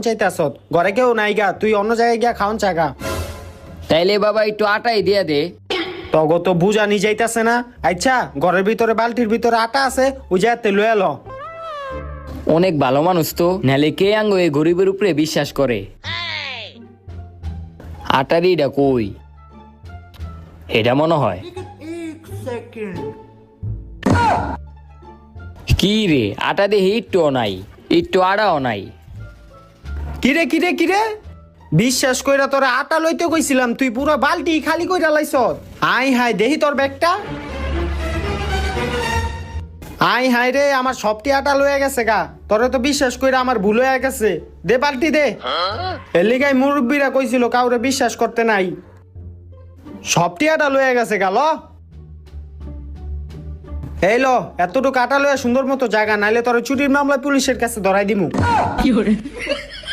চাইতাছ ঘরে কেউ নাই গা, তুই অন্য জায়গায় গিয়া খাওন চাগা। তাইলে বাবা একটু আটাই দিয়া দে। তগো তো বুঝা নি যাইতাছে না। আচ্ছা ঘরের ভিতরে বালতির ভিতরে আটা আছে, ওই জায়গাতে লয়ে এলো। অনেক ভালো মানুষ তো, নাহলে কে আঙ্গ এই গরিবের উপরে বিশ্বাস করে। আটারিটা কই, এটা মনে হয়। কি রে, আটা দিয়ে একটুও নাই, একটু আড়াও নাই। কিরে কিরে কিরে, বিশ্বাস কইরা তোরা আটা লইতে কইছিলাম, তুই পুরো বালতি খালি কইরা লাইছ। আই হাই দেহি তোর ব্যাগটা। আই হাই রে, আমার সবটি আটা লয়ে গেছে গা। তোরে তো বিশ্বাস কইরা আমার ভুল হয়ে গেছে। দে বালতি দে। এর লিগাই মুরব্বীরা কইছিল কাউরে বিশ্বাস করতে নাই। সবটি আটা লয়ে গেছে গা। ল এই লো, এতটুকু আটা লয়ে সুন্দর মতো জায়গা, নাইলে তোর চুরির মামলা পুলিশের কাছে ধরাই দিমু।